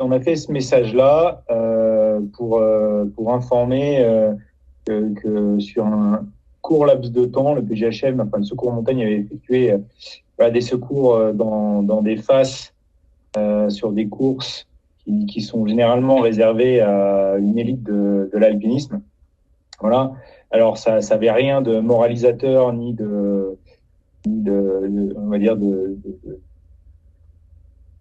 on a fait ce message-là pour informer que sur un court laps de temps, le PGHM, enfin le Secours Montagne, avait effectué voilà, des secours dans des fasses sur des courses qui sont généralement réservées à une élite de l'alpinisme. Voilà. Alors ça n'avait rien de moralisateur ni on va dire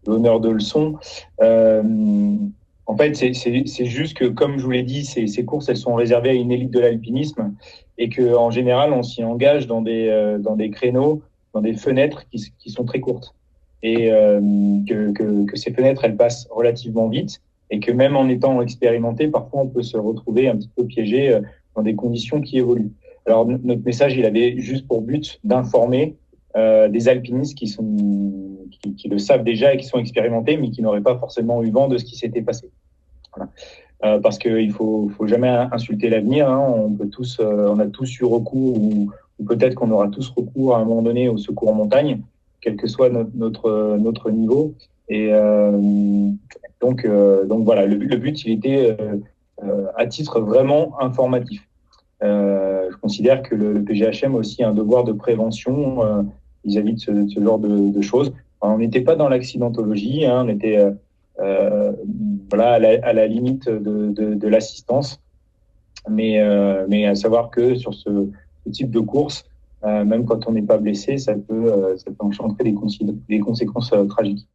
d'honneur de leçon. En fait, c'est juste que, comme je vous l'ai dit, ces courses, elles sont réservées à une élite de l'alpinisme et qu'en général, on s'y engage dans des créneaux, dans des fenêtres qui sont très courtes. Et que ces fenêtres, elles passent relativement vite et que même en étant expérimenté, parfois, on peut se retrouver un petit peu piégé dans des conditions qui évoluent. Alors, notre message, il avait juste pour but d'informer des alpinistes qui le savent déjà et qui sont expérimentés, mais qui n'auraient pas forcément eu vent de ce qui s'était passé. Voilà. Parce qu'il faut jamais insulter l'avenir. Hein. On a tous eu recours, ou peut-être qu'on aura tous recours à un moment donné au secours en montagne, quel que soit notre niveau. Et donc voilà, le but, il était à titre vraiment informatif. Je considère que le PGHM a aussi un devoir de prévention vis-à-vis de ce genre de choses. Alors, on n'était pas dans l'accidentologie, hein, on était voilà, à la limite de l'assistance, mais à savoir que sur ce type de course, même quand on n'est pas blessé, ça peut engendrer des conséquences tragiques.